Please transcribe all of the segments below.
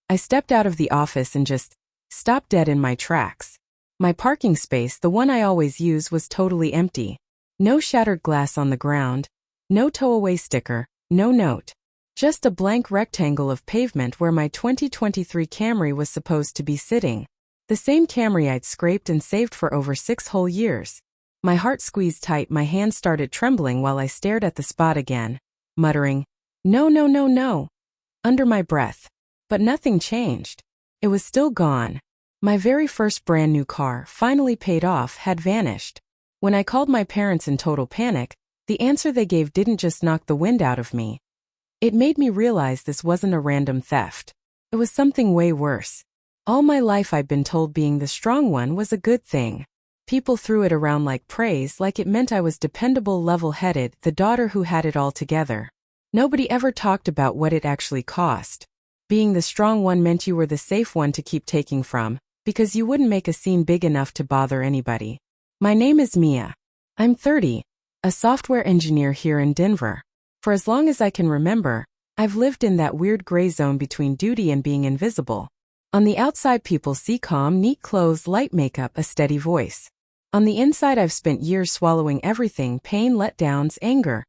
I stepped out of the office and just stopped dead in my tracks. My parking space, the one I always use, was totally empty. No shattered glass on the ground, no tow-away sticker, no note. Just a blank rectangle of pavement where my 2023 Camry was supposed to be sitting. The same Camry I'd scraped and saved for over 6 whole years. My heart squeezed tight, my hands started trembling while I stared at the spot again, muttering, "No, no, no, no," under my breath. But nothing changed. It was still gone. My very first brand new car, finally paid off, had vanished. When I called my parents in total panic, the answer they gave didn't just knock the wind out of me. It made me realize this wasn't a random theft. It was something way worse. All my life I'd been told being the strong one was a good thing. People threw it around like praise, like it meant I was dependable, level-headed, the daughter who had it all together. Nobody ever talked about what it actually cost. Being the strong one meant you were the safe one to keep taking from, because you wouldn't make a scene big enough to bother anybody. My name is Mia. I'm 30, a software engineer here in Denver. For as long as I can remember, I've lived in that weird gray zone between duty and being invisible. On the outside, people see calm, neat clothes, light makeup, a steady voice. On the inside, I've spent years swallowing everything: pain, letdowns, anger,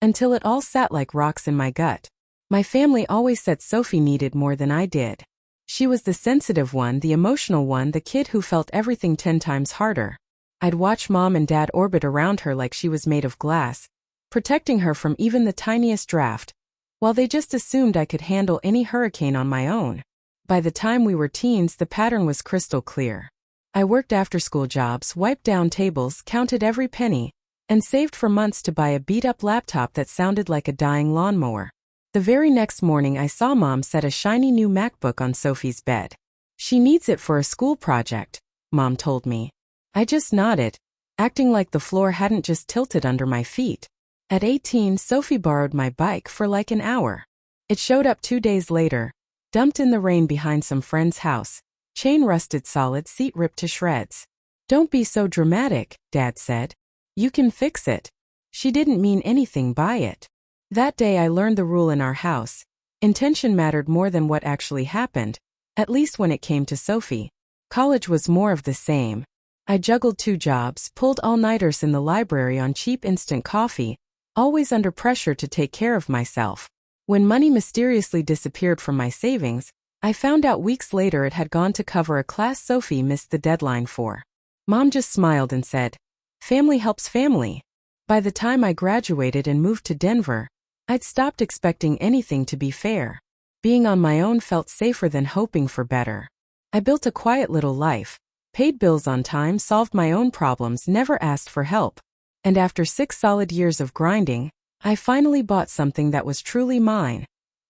until it all sat like rocks in my gut. My family always said Sophie needed more than I did. She was the sensitive one, the emotional one, the kid who felt everything 10 times harder. I'd watch Mom and Dad orbit around her like she was made of glass, protecting her from even the tiniest draft, while they just assumed I could handle any hurricane on my own. By the time we were teens, the pattern was crystal clear. I worked after-school jobs, wiped down tables, counted every penny, and saved for months to buy a beat-up laptop that sounded like a dying lawnmower. The very next morning, I saw Mom set a shiny new MacBook on Sophie's bed. "She needs it for a school project," Mom told me. I just nodded, acting like the floor hadn't just tilted under my feet. At 18, Sophie borrowed my bike for like an hour. It showed up 2 days later, dumped in the rain behind some friend's house. Chain rusted solid, seat ripped to shreds. "Don't be so dramatic," Dad said. "You can fix it." She didn't mean anything by it. That day I learned the rule in our house. Intention mattered more than what actually happened, at least when it came to Sophie. College was more of the same. I juggled 2 jobs, pulled all-nighters in the library on cheap instant coffee, always under pressure to take care of myself. When money mysteriously disappeared from my savings, I found out weeks later it had gone to cover a class Sophie missed the deadline for. Mom just smiled and said, "Family helps family." By the time I graduated and moved to Denver, I'd stopped expecting anything to be fair. Being on my own felt safer than hoping for better. I built a quiet little life, paid bills on time, solved my own problems, never asked for help. And after 6 solid years of grinding, I finally bought something that was truly mine.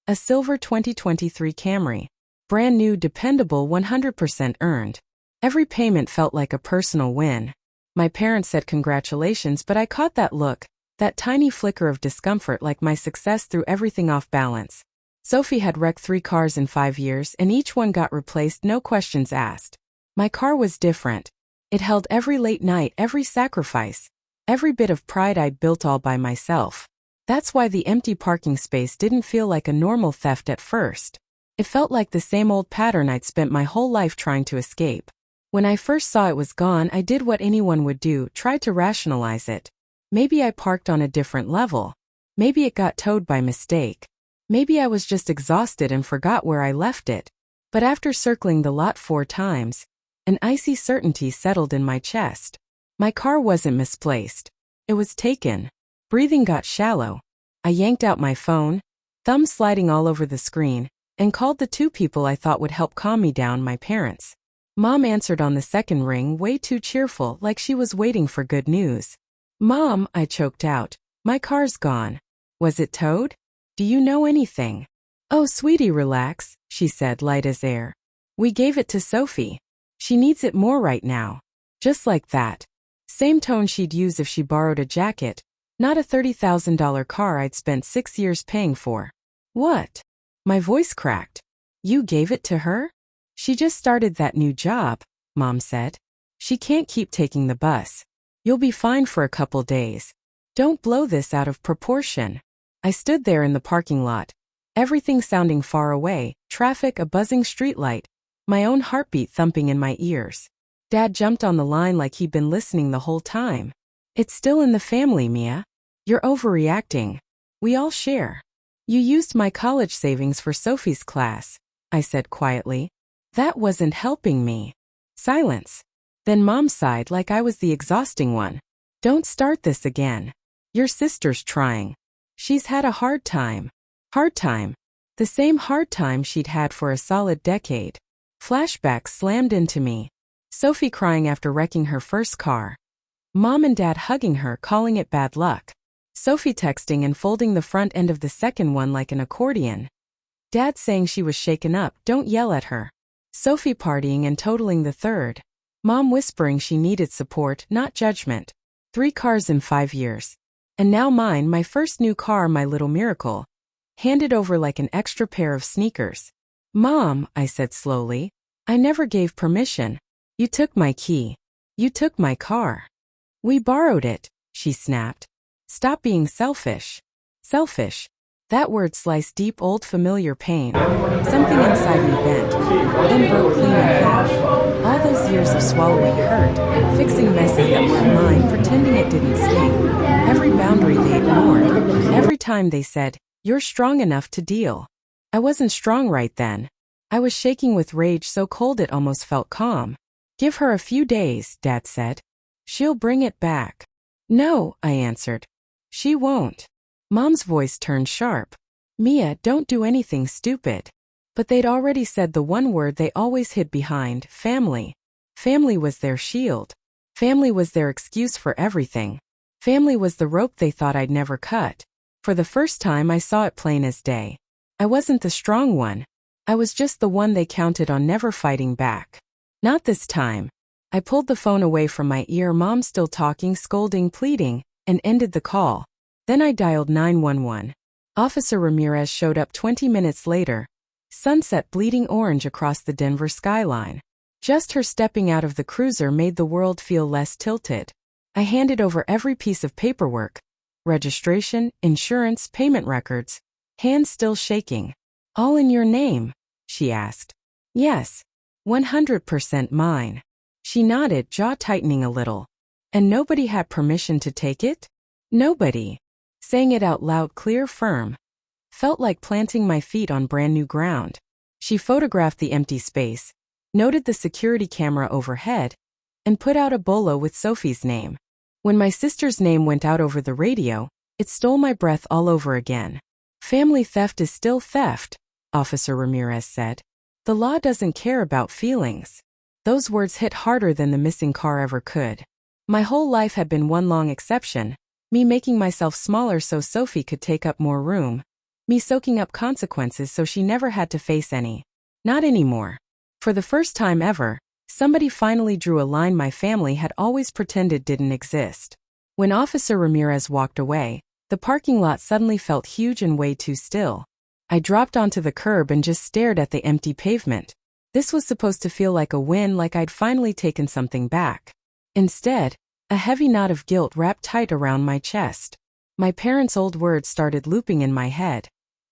A silver 2023 Camry. Brand new, dependable, 100% earned. Every payment felt like a personal win. My parents said congratulations, but I caught that look, that tiny flicker of discomfort, like my success threw everything off balance. Sophie had wrecked 3 cars in 5 years, and each one got replaced, no questions asked. My car was different. It held every late night, every sacrifice, every bit of pride I'd built all by myself. That's why the empty parking space didn't feel like a normal theft at first. It felt like the same old pattern I'd spent my whole life trying to escape. When I first saw it was gone, I did what anyone would do, tried to rationalize it. Maybe I parked on a different level. Maybe it got towed by mistake. Maybe I was just exhausted and forgot where I left it. But after circling the lot 4 times, an icy certainty settled in my chest. My car wasn't misplaced. It was taken. Breathing got shallow. I yanked out my phone, thumbs sliding all over the screen, and called the 2 people I thought would help calm me down, my parents. Mom answered on the second ring, way too cheerful, like she was waiting for good news. "Mom," I choked out, "my car's gone." "Was it towed? Do you know anything?" "Oh, sweetie, relax," she said, light as air. "We gave it to Sophie. She needs it more right now." Just like that. Same tone she'd use if she borrowed a jacket, not a $30,000 car I'd spent 6 years paying for. "What?" My voice cracked. "You gave it to her? She just started that new job," Mom said. "She can't keep taking the bus. You'll be fine for a couple days. Don't blow this out of proportion." I stood there in the parking lot, Everything sounding far away, traffic, a buzzing streetlight, my own heartbeat thumping in my ears. Dad jumped on the line like he'd been listening the whole time. It's still in the family, Mia. You're overreacting. We all share. You used my college savings for Sophie's class, I said quietly. That wasn't helping me. Silence. Then Mom sighed like I was the exhausting one. Don't start this again. Your sister's trying. She's had a hard time. Hard time. The same hard time she'd had for a solid decade. Flashbacks slammed into me. Sophie crying after wrecking her first car. Mom and Dad hugging her, calling it bad luck. Sophie texting and folding the front end of the second one like an accordion. Dad saying she was shaken up, don't yell at her. Sophie partying and totaling the third. Mom whispering she needed support, not judgment. 3 cars in 5 years. And now mine, my first new car, my little miracle. Handed over like an extra pair of sneakers. Mom, I said slowly, I never gave permission. You took my key. You took my car. We borrowed it, she snapped. Stop being selfish. Selfish. That word sliced deep old familiar pain. Something inside me bent, then broke clean in half. All those years of swallowing hurt, fixing messes that weren't mine, pretending it didn't sting. Every boundary they ignored. Every time they said, you're strong enough to deal. I wasn't strong right then. I was shaking with rage so cold it almost felt calm. Give her a few days, Dad said. She'll bring it back. No, I answered. She won't. Mom's voice turned sharp. Mia, don't do anything stupid. But they'd already said the one word they always hid behind, family. Family was their shield. Family was their excuse for everything. Family was the rope they thought I'd never cut. For the first time I saw it plain as day. I wasn't the strong one. I was just the one they counted on never fighting back. Not this time. I pulled the phone away from my ear, Mom still talking, scolding, pleading, and ended the call. Then I dialed 911. Officer Ramirez showed up 20 minutes later. Sunset bleeding orange across the Denver skyline. Just her stepping out of the cruiser made the world feel less tilted. I handed over every piece of paperwork. Registration, insurance, payment records. Hands still shaking. All in your name? She asked. Yes. 100% mine. She nodded, jaw tightening a little. And nobody had permission to take it? Nobody. Saying it out loud, clear, firm. Felt like planting my feet on brand new ground. She photographed the empty space, noted the security camera overhead, and put out a bolo with Sophie's name. When my sister's name went out over the radio, it stole my breath all over again. Family theft is still theft, Officer Ramirez said. The law doesn't care about feelings. Those words hit harder than the missing car ever could. My whole life had been one long exception. Me making myself smaller so Sophie could take up more room. Me soaking up consequences so she never had to face any. Not anymore. For the first time ever, somebody finally drew a line my family had always pretended didn't exist. When Officer Ramirez walked away, the parking lot suddenly felt huge and way too still. I dropped onto the curb and just stared at the empty pavement. This was supposed to feel like a win, like I'd finally taken something back. Instead, a heavy knot of guilt wrapped tight around my chest. My parents' old words started looping in my head.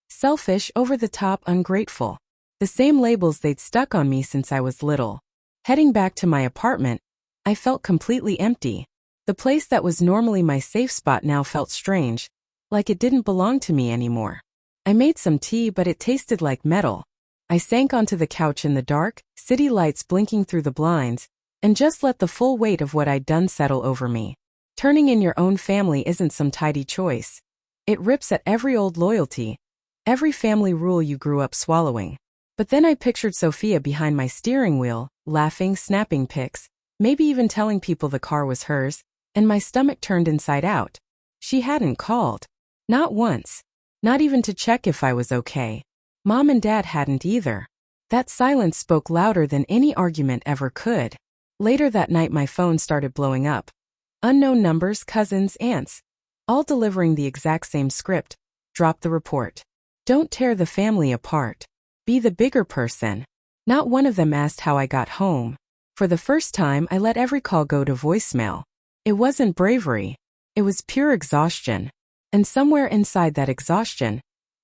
Selfish, over the top, ungrateful. The same labels they'd stuck on me since I was little. Heading back to my apartment, I felt completely empty. The place that was normally my safe spot now felt strange, like it didn't belong to me anymore. I made some tea, but it tasted like metal. I sank onto the couch in the dark, city lights blinking through the blinds, and just let the full weight of what I'd done settle over me. Turning in your own family isn't some tidy choice. It rips at every old loyalty, every family rule you grew up swallowing. But then I pictured Sophia behind my steering wheel, laughing, snapping pics, maybe even telling people the car was hers, and my stomach turned inside out. She hadn't called. Not once. Not even to check if I was okay. Mom and Dad hadn't either. That silence spoke louder than any argument ever could. Later that night my phone started blowing up. Unknown numbers, cousins, aunts, all delivering the exact same script. Drop the report. Don't tear the family apart. Be the bigger person. Not one of them asked how I got home. For the first time I let every call go to voicemail. It wasn't bravery. It was pure exhaustion. And somewhere inside that exhaustion,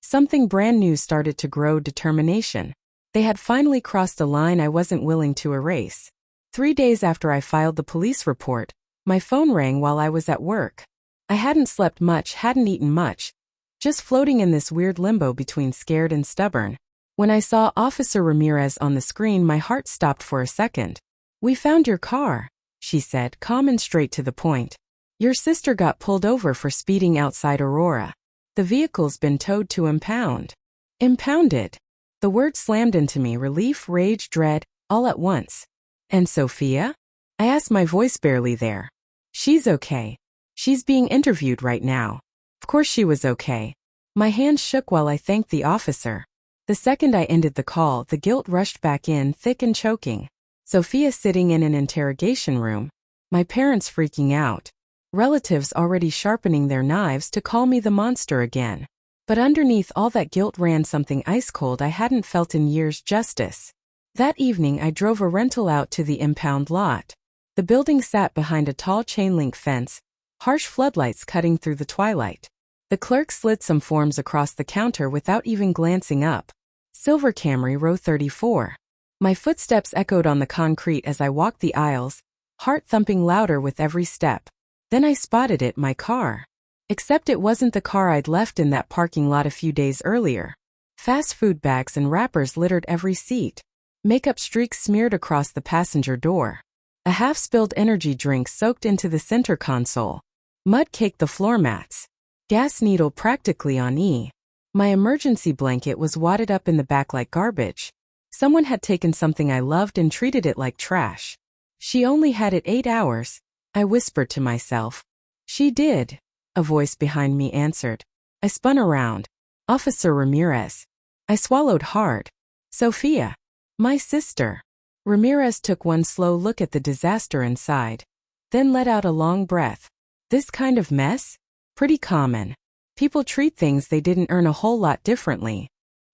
Something brand new started to grow: determination. They had finally crossed a line I wasn't willing to erase. 3 days after I filed the police report, my phone rang while I was at work. I hadn't slept much, hadn't eaten much, just floating in this weird limbo between scared and stubborn. When I saw Officer Ramirez on the screen, my heart stopped for a second. "We found your car," she said, calm and straight to the point. "Your sister got pulled over for speeding outside Aurora. The vehicle's been towed to impound." Impounded. The word slammed into me: relief, rage, dread, all at once. "And Sophia?" I asked, my voice barely there. "She's okay. She's being interviewed right now." Of course she was okay. My hands shook while I thanked the officer. The second I ended the call, the guilt rushed back in, thick and choking. Sophia sitting in an interrogation room. My parents freaking out. Relatives already sharpening their knives to call me the monster again. But underneath all that guilt ran something ice cold I hadn't felt in years: justice. That evening I drove a rental out to the impound lot. The building sat behind a tall chain-link fence, harsh floodlights cutting through the twilight. The clerk slid some forms across the counter without even glancing up. "Silver Camry, row 34. My footsteps echoed on the concrete as I walked the aisles, heart thumping louder with every step. Then I spotted it: my car. Except it wasn't the car I'd left in that parking lot a few days earlier. Fast food bags and wrappers littered every seat. Makeup streaks smeared across the passenger door. A half-spilled energy drink soaked into the center console. Mud caked the floor mats. Gas needle practically on E. My emergency blanket was wadded up in the back like garbage. Someone had taken something I loved and treated it like trash. "She only had it 8 hours, I whispered to myself. "She did," a voice behind me answered. I spun around. "Officer Ramirez." I swallowed hard. "Sophia. My sister." Ramirez took one slow look at the disaster inside, then let out a long breath. "This kind of mess? Pretty common. People treat things they didn't earn a whole lot differently."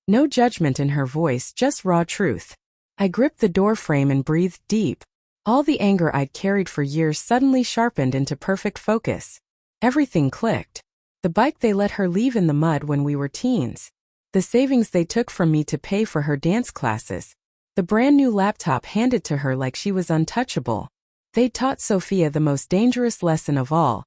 No judgment in her voice, just raw truth. I gripped the door frame and breathed deep. All the anger I'd carried for years suddenly sharpened into perfect focus. Everything clicked. The bike they let her leave in the mud when we were teens. The savings they took from me to pay for her dance classes. The brand new laptop handed to her like she was untouchable. They'd taught Sophia the most dangerous lesson of all.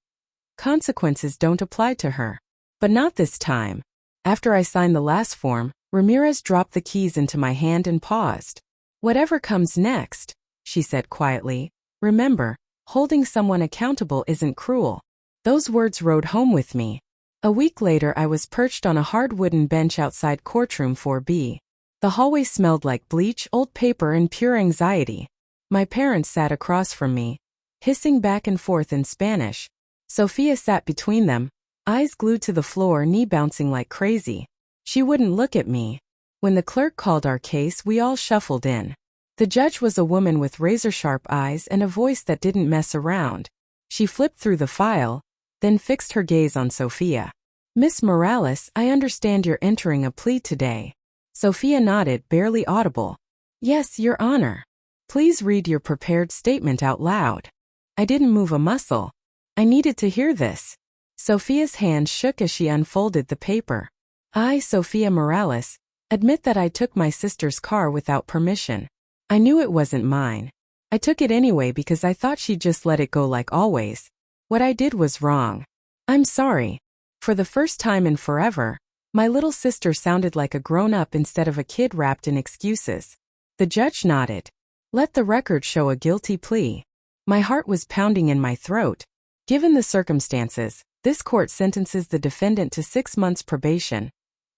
Consequences don't apply to her. But not this time. After I signed the last form, Ramirez dropped the keys into my hand and paused. "Whatever comes next," she said quietly, "remember, holding someone accountable isn't cruel." Those words rode home with me. A week later I was perched on a hard wooden bench outside courtroom 4B. The hallway smelled like bleach, old paper, and pure anxiety. My parents sat across from me, hissing back and forth in Spanish. Sophia sat between them, eyes glued to the floor, knee bouncing like crazy. She wouldn't look at me. When the clerk called our case, we all shuffled in. The judge was a woman with razor-sharp eyes and a voice that didn't mess around. She flipped through the file, then fixed her gaze on Sophia. "Miss Morales, I understand you're entering a plea today." Sophia nodded, barely audible. "Yes, Your Honor." "Please read your prepared statement out loud." I didn't move a muscle. I needed to hear this. Sophia's hand shook as she unfolded the paper. "I, Sophia Morales, admit that I took my sister's car without permission. I knew it wasn't mine. I took it anyway because I thought she'd just let it go like always. What I did was wrong. I'm sorry." For the first time in forever, my little sister sounded like a grown-up instead of a kid wrapped in excuses. The judge nodded. "Let the record show a guilty plea." My heart was pounding in my throat. Given the circumstances, this court sentences the defendant to 6 months probation,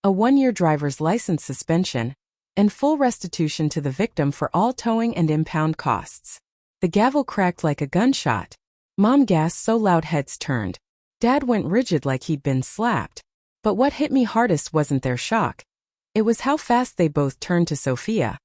a 1-year driver's license suspension, and full restitution to the victim for all towing and impound costs. The gavel cracked like a gunshot. Mom gasped so loud heads turned. Dad went rigid like he'd been slapped. But what hit me hardest wasn't their shock. It was how fast they both turned to Sophia,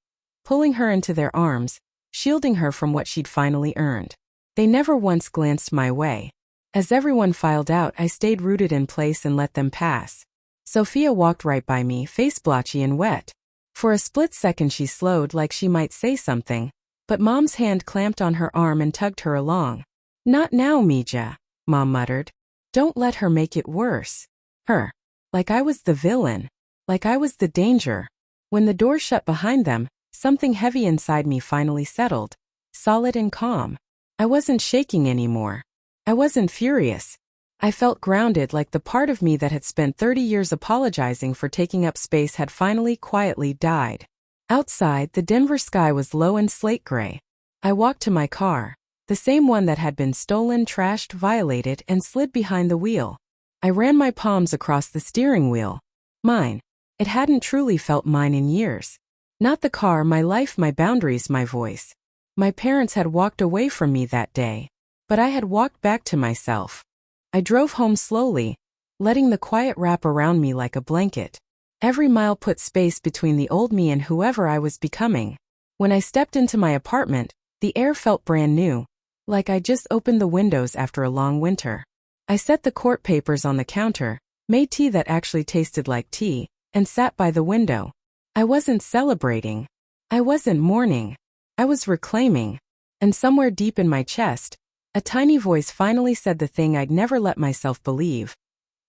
pulling her into their arms, shielding her from what she'd finally earned. They never once glanced my way. As everyone filed out, I stayed rooted in place and let them pass. Sophia walked right by me, face blotchy and wet. For a split second she slowed like she might say something, but Mom's hand clamped on her arm and tugged her along. "Not now, Mija," Mom muttered. "Don't let her make it worse." Her. Like I was the villain. like I was the danger. When the door shut behind them, something heavy inside me finally settled, solid and calm. I wasn't shaking anymore. I wasn't furious. I felt grounded, like the part of me that had spent 30 years apologizing for taking up space had finally quietly died. Outside, the Denver sky was low and slate gray. I walked to my car, the same one that had been stolen, trashed, violated, and slid behind the wheel. I ran my palms across the steering wheel. Mine. It hadn't truly felt mine in years. Not the car, my life, my boundaries, my voice. My parents had walked away from me that day, but I had walked back to myself. I drove home slowly, letting the quiet wrap around me like a blanket. Every mile put space between the old me and whoever I was becoming. When I stepped into my apartment, the air felt brand new, like I just opened the windows after a long winter. I set the court papers on the counter, made tea that actually tasted like tea, and sat by the window. I wasn't celebrating. I wasn't mourning. I was reclaiming. And somewhere deep in my chest, a tiny voice finally said the thing I'd never let myself believe.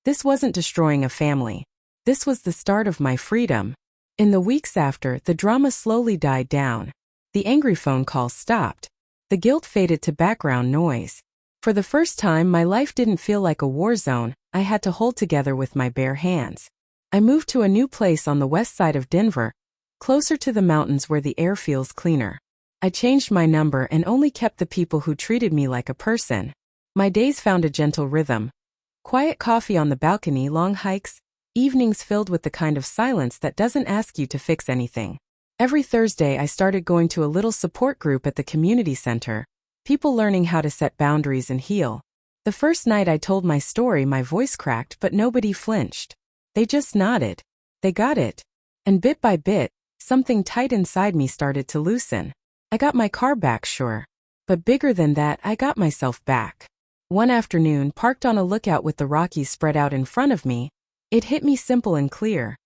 This wasn't destroying a family. This was the start of my freedom. In the weeks after, the drama slowly died down. The angry phone calls stopped. The guilt faded to background noise. For the first time, my life didn't feel like a war zone I had to hold together with my bare hands. I moved to a new place on the west side of Denver, closer to the mountains where the air feels cleaner. I changed my number and only kept the people who treated me like a person. My days found a gentle rhythm. Quiet coffee on the balcony, long hikes, evenings filled with the kind of silence that doesn't ask you to fix anything. Every Thursday I started going to a little support group at the community center, people learning how to set boundaries and heal. The first night I told my story, my voice cracked, but nobody flinched. They just nodded. They got it. And bit by bit, something tight inside me started to loosen. I got my car back, sure. But bigger than that, I got myself back. One afternoon, parked on a lookout with the Rockies spread out in front of me, it hit me simple and clear.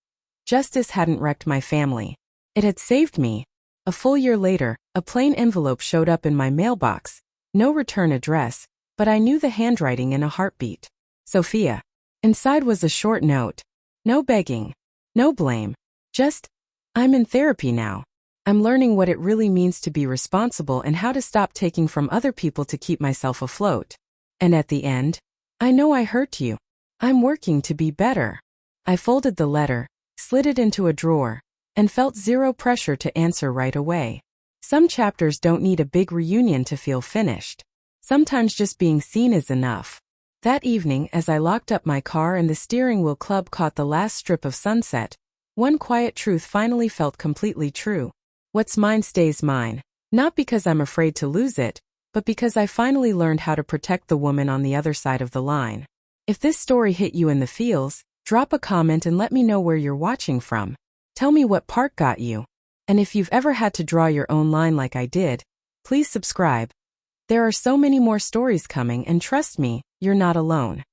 Justice hadn't wrecked my family. It had saved me. A full year later, a plain envelope showed up in my mailbox. No return address, but I knew the handwriting in a heartbeat. Sophia. Inside was a short note. No begging. No blame. Just, I'm in therapy now. I'm learning what it really means to be responsible and how to stop taking from other people to keep myself afloat. And at the end, I know I hurt you. I'm working to be better. I folded the letter, slid it into a drawer, and felt zero pressure to answer right away. Some chapters don't need a big reunion to feel finished. Sometimes just being seen is enough. That evening, as I locked up my car and the steering wheel club caught the last strip of sunset, one quiet truth finally felt completely true. What's mine stays mine. Not because I'm afraid to lose it, but because I finally learned how to protect the woman on the other side of the line. If this story hit you in the feels, drop a comment and let me know where you're watching from. Tell me what part got you. And if you've ever had to draw your own line like I did, please subscribe. There are so many more stories coming, and trust me, you're not alone.